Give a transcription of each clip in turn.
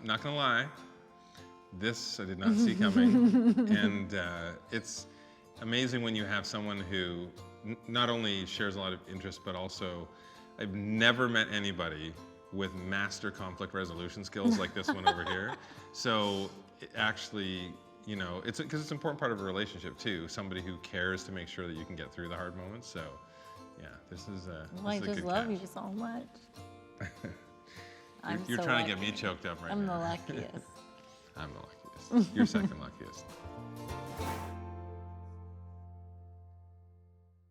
not gonna lie, this I did not see coming. And it's amazing when you have someone who not only shares a lot of interest, but also I've never met anybody with master conflict resolution skills like this one over here. So it actually, you know, it's because it's an important part of a relationship too. Somebody who cares to make sure that you can get through the hard moments. So yeah, this is a I this is a just good love catch. you so much. You're so trying to lucky. get me choked up right I'm now. the luckiest. I'm the luckiest. You're second luckiest.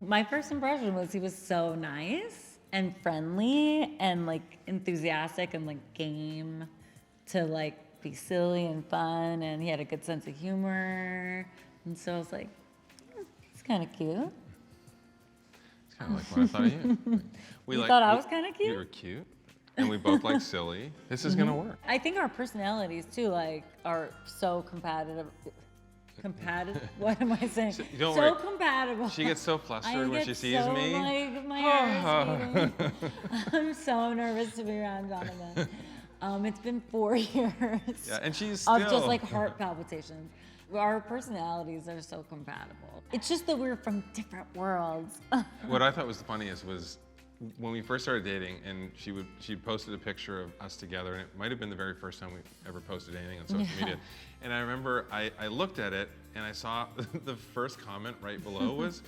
My first impression was he was so nice and friendly and like enthusiastic and like game to like be silly and fun, and he had a good sense of humor. And so I was like, it's kind of cute. It's kind of like what I thought of you. You thought I was kind of We cute? were cute, and we both like silly. This is gonna work. I think our personalities too, like, are so compatible. What am I saying? Don't so worry. compatible. She gets so I flustered when get she sees so, me. Like, my heart is beating. I'm so nervous to be around Jonathan. It's been 4 years. Yeah, and she's still. Of just like heart palpitations. Our personalities are so compatible. It's just that we're from different worlds. What I thought was the funniest was when we first started dating, and she posted a picture of us together, and it might have been the very first time we ever posted anything on social media. And I remember I looked at it and I saw the first comment right below was,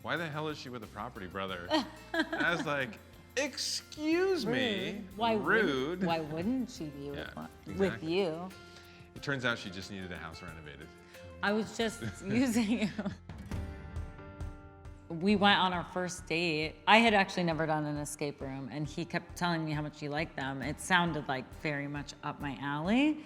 "Why the hell is she with a property brother?" And I was like, "Excuse me, rude." Why wouldn't she be with, Yeah, with exactly. you? It turns out she just needed a house renovated. I was just using you. We went on our first date. I had actually never done an escape room, and he kept telling me how much he liked them. It sounded like very much up my alley,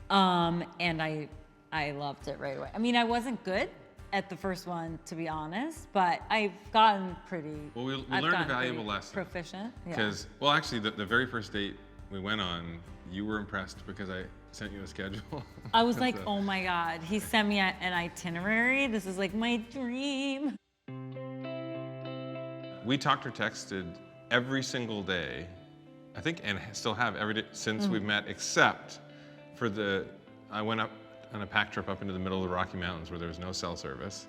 and I loved it right away. I mean, I wasn't good at the first one, to be honest, but I've gotten pretty. Well, we I've learned a gotten valuable pretty lesson. Proficient. Yeah. Because, well, actually, the very first date we went on, you were impressed because I sent you a schedule. I was like, So- oh my God, he sent me an itinerary. This is like my dream. We talked or texted every single day, I think, and still have every day since we've met, except for I went up on a pack trip up into the middle of the Rocky Mountains where there was no cell service.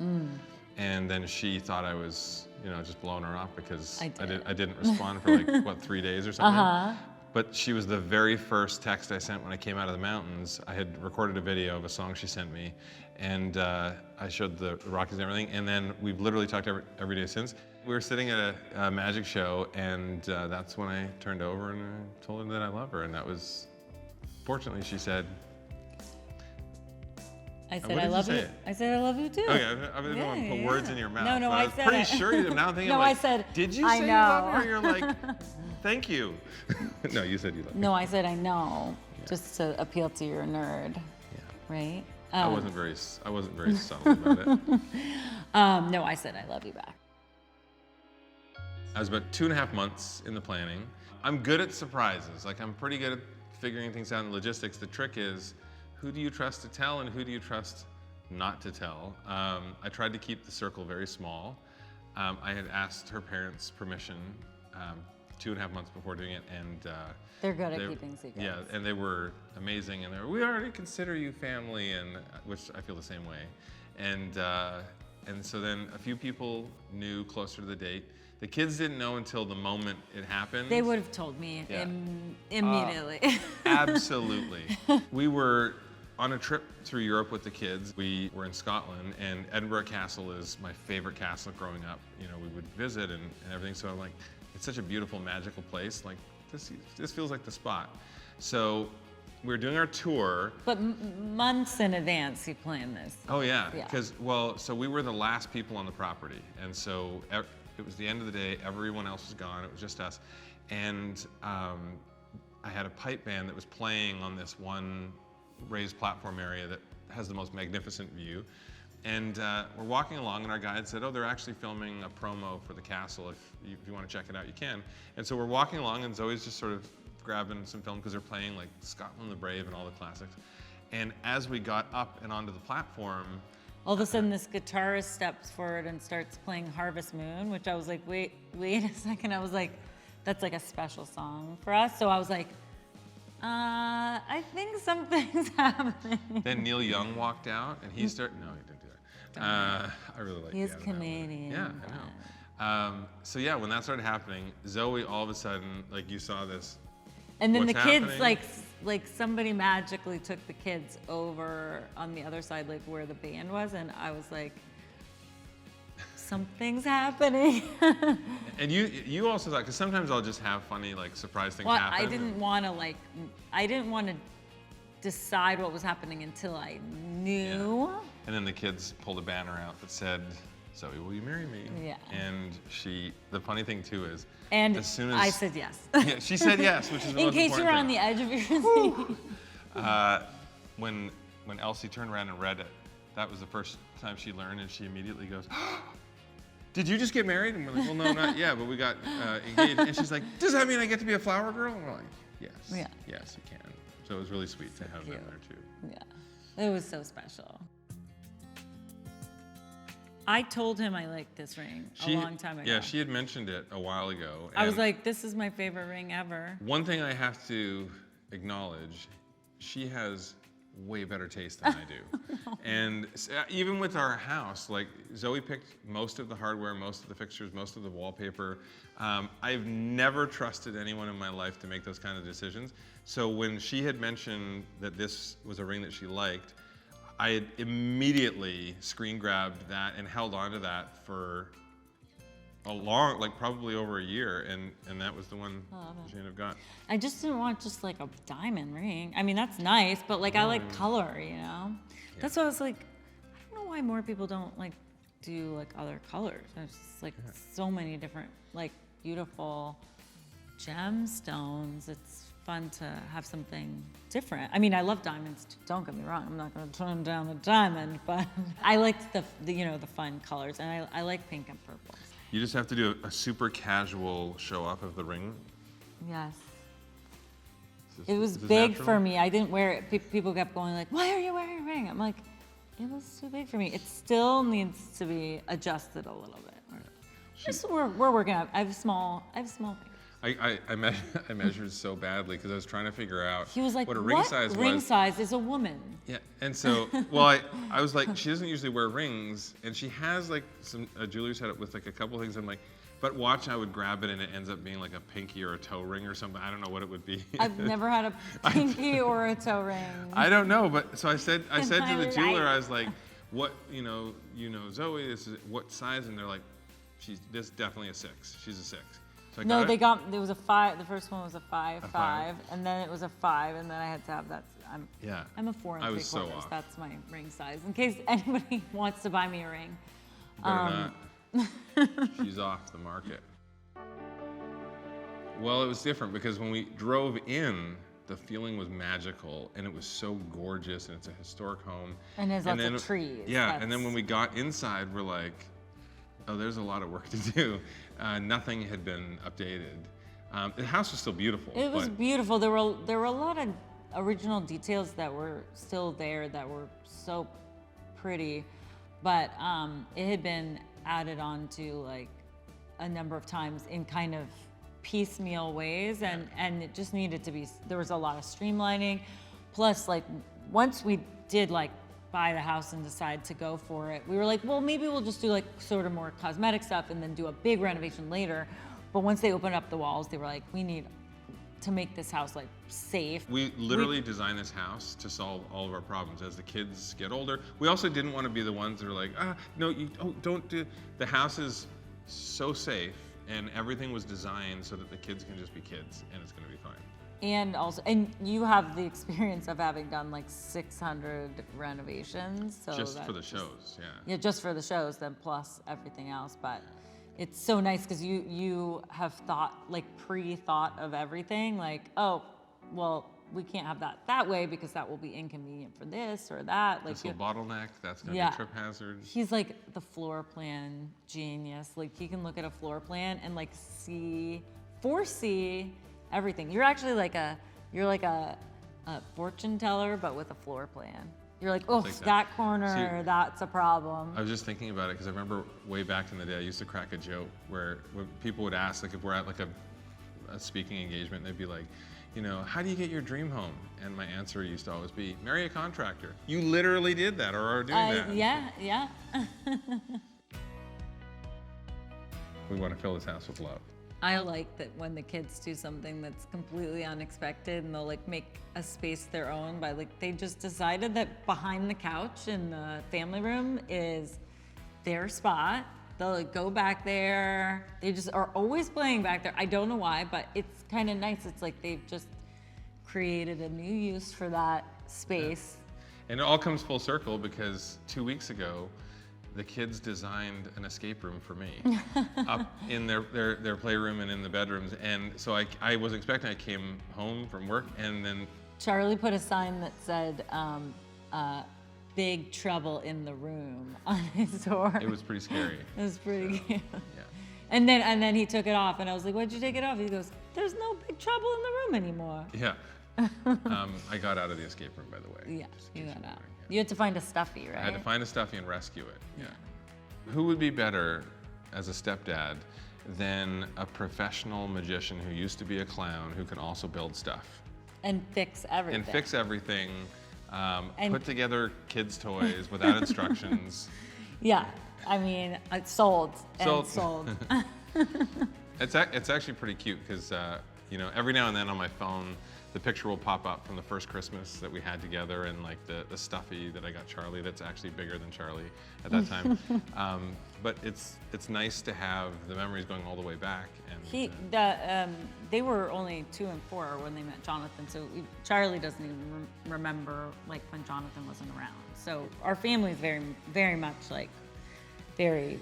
And then she thought I was, you know, just blowing her off because I didn't respond for like, what, 3 days or something? But she was the very first text I sent when I came out of the mountains. I had recorded a video of a song she sent me, and I showed the Rockies and everything, and then we've literally talked every day since. We were sitting at a magic show, and that's when I turned over and I told her that I love her, and that was, fortunately, she said, I said, what I did you love say you. it? I said, I love you too. okay, I didn't want to put words in your mouth. No, but I was said pretty it. sure you did. Now I'm thinking, No, like, I said, did you I say you love me? know. Or you're like, thank you. No, you said you love me. No, I said, I know, just to appeal to your nerd, Yeah. right? I wasn't very subtle about it. No, I said, I love you back. I was about 2.5 months in the planning. I'm good at surprises. Like, I'm pretty good at figuring things out in logistics. The trick is, who do you trust to tell and who do you trust not to tell? I tried to keep the circle very small. I had asked her parents' permission 2.5 months before doing it, and They're good at keeping secrets. yeah, and they were amazing, and they were, we already consider you family, and which I feel the same way. And so then a few people knew closer to the date. The kids didn't know until the moment it happened. They would have told me Yeah. immediately. Absolutely. We were on a trip through Europe with the kids. We were in Scotland, and Edinburgh Castle is my favorite castle growing up. You know, we would visit and everything, so I'm like, it's such a beautiful, magical place. Like, this feels like the spot. So we were doing our tour. But months in advance, he planned this. Oh yeah, Yeah. because, so we were the last people on the property, and so it was the end of the day, everyone else was gone, it was just us. And I had a pipe band that was playing on this one raised platform area that has the most magnificent view. And we're walking along, and our guide said, oh, they're actually filming a promo for the castle. If you want to check it out, you can. And so we're walking along, and Zoe's just sort of grabbing some film because they're playing like Scotland the Brave and all the classics. And as we got up and onto the platform, All of a sudden, this guitarist steps forward and starts playing Harvest Moon, which I was like, wait a second. I was like, that's like a special song for us. So I was like, I think something's happening. Then Neil Young walked out, and he started. No, he didn't do that. I really like. He's Gavin Canadian. Yeah, I know. So yeah, when that started happening, Zoe all of a sudden, like you saw this. And then What's the kids, happening? like somebody magically took the kids over on the other side, like where the band was, and I was like, something's happening. And you also thought, because sometimes I'll just have funny like surprise things Well, happen. I didn't want to decide what was happening until I knew. And then the kids pulled a banner out that said, "Zoe, will you marry me?" Yeah. And the funny thing too is, And as soon as I said yes. yeah, she said yes, which is the In most case you're on important the edge of your seat. thing. When Elsie turned around and read it, that was the first time she learned, and she immediately goes, "Did you just get married?" And we're like, "Well, no, not yet, but we got engaged." And she's like, "Does that mean I get to be a flower girl?" And we're like, "Yes, Yeah. yes, you can." So it was really sweet to have them cute. there too. Yeah, it was so special. I told him I liked this ring a long time ago. Yeah, she had mentioned it a while ago. I was and like, this is my favorite ring ever. one thing I have to acknowledge, she has way better taste than I do. And even with our house, like Zoe picked most of the hardware, most of the fixtures, most of the wallpaper. I've never trusted anyone in my life to make those kind of decisions. So when she had mentioned that this was a ring that she liked, I had immediately screen grabbed that and held on to that for a long, like probably over a year, and that was the one she ended up got. I just didn't want just like a diamond ring. I mean, that's nice, but like I like color, you know? That's why I was like, I don't know why more people don't like do like other colors. There's just like so many different like beautiful gemstones. It's fun to have something different. I mean, I love diamonds too, don't get me wrong. I'm not gonna turn down the diamond, but I liked the you know, the fun colors, and I like pink and purple. You just have to do a super casual show off of the ring. Yes. Is It was is this big natural? for me. I didn't wear it. People kept going like, "Why are you wearing a ring?" I'm like, it was too big for me. It still needs to be adjusted a little bit. Just we're working out. I have small fingers. I measured so badly because I was trying to figure out He was like, what a ring size ring was. size is a woman?" Yeah, and so, well, I was like, she doesn't usually wear rings, and she has like some a jewelry set up with like a couple things. I'm like, but watch, I would grab it and it ends up being like a pinky or a toe ring or something. I don't know what it would be. I've never had a pinky or a toe ring. I don't know, but so I said to the I jeweler, like- I was like, what, Zoe, this is what size? And they're like, this is definitely a 6. She's a 6. So I No, got it. there was a 5. The first one was a 5, A 5, five. and then it was a 5, and then I had to have that. Yeah. I'm a 4 and I 3 was so quarters. off. That's my ring size. In case anybody wants to buy me a ring. Better not. She's off the market. Well, it was different because when we drove in, the feeling was magical, and it was so gorgeous, and it's a historic home. And there's lots then, of trees. Yeah, and then when we got inside, we're like, oh, there's a lot of work to do. Nothing had been updated. The house was still beautiful. It was but beautiful. There were a lot of original details that were still there that were so pretty, but it had been added on to like a number of times in kind of piecemeal ways, and it just needed to be. There was a lot of streamlining, plus like once we did like buy the house and decide to go for it, we were like, well, maybe we'll just do like sort of more cosmetic stuff and then do a big renovation later. But once they opened up the walls, they were like, we need to make this house like safe. we literally designed this house to solve all of our problems as the kids get older. We also didn't want to be the ones that are like, no, don't do. The house is so safe, and everything was designed so that the kids can just be kids, and it's going to be fine. And you have the experience of having done like 600 renovations. So Just for that the shows, yeah. Yeah, just for the shows, then plus everything else. But it's so nice because you have pre-thought of everything. Like, oh, well, we can't have that way because that will be inconvenient for this or that. Like, This will bottleneck, that's going to Yeah. be a trip hazard. he's like the floor plan genius. Like he can look at a floor plan and like foresee everything. You're actually like a fortune teller, but with a floor plan. You're like, oh, like that. that corner, See, that's a problem. I was just thinking about it because I remember way back in the day, I used to crack a joke where when people would ask, like if we're at like a speaking engagement, they'd be like, you know, how do you get your dream home? And my answer used to always be, marry a contractor. You literally did that or are doing that. Yeah. We want to fill this house with love. I like that when the kids do something that's completely unexpected and they'll like make a space their own by like, they just decided that behind the couch in the family room is their spot. They'll like go back there. They just are always playing back there. I don't know why, but it's kind of nice. It's like they've just created a new use for that space. And it all comes full circle because 2 weeks ago, the kids designed an escape room for me up in their playroom and in the bedrooms. And so I was expecting, I came home from work and then Charlie put a sign that said, big trouble in the room on his door. it was pretty scary. It was pretty cute. Yeah. And then he took it off and I was like, why'd you take it off? He goes, there's no big trouble in the room anymore. Yeah. I got out of the escape room, by the way. Yeah, just in you case got you're out. wondering. Yeah. You had to find a stuffy, right? I had to find a stuffy and rescue it. Yeah. Who would be better as a stepdad than a professional magician who used to be a clown who can also build stuff And fix everything. and fix everything, And- put together kids' toys without instructions. Yeah, I mean, it's sold. Sold. It's actually pretty cute because you know, every now and then on my phone, the picture will pop up from the first Christmas that we had together, and like the stuffy that I got Charlie that's actually bigger than Charlie at that time. But it's nice to have the memories going all the way back. And They were only 2 and 4 when they met Jonathan, so Charlie doesn't even remember like when Jonathan wasn't around. So our family is very, very much like very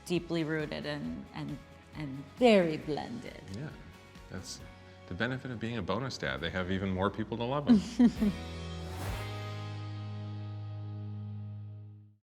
deeply rooted and very blended. yeah, that's the benefit of being a bonus dad. They have even more people to love them.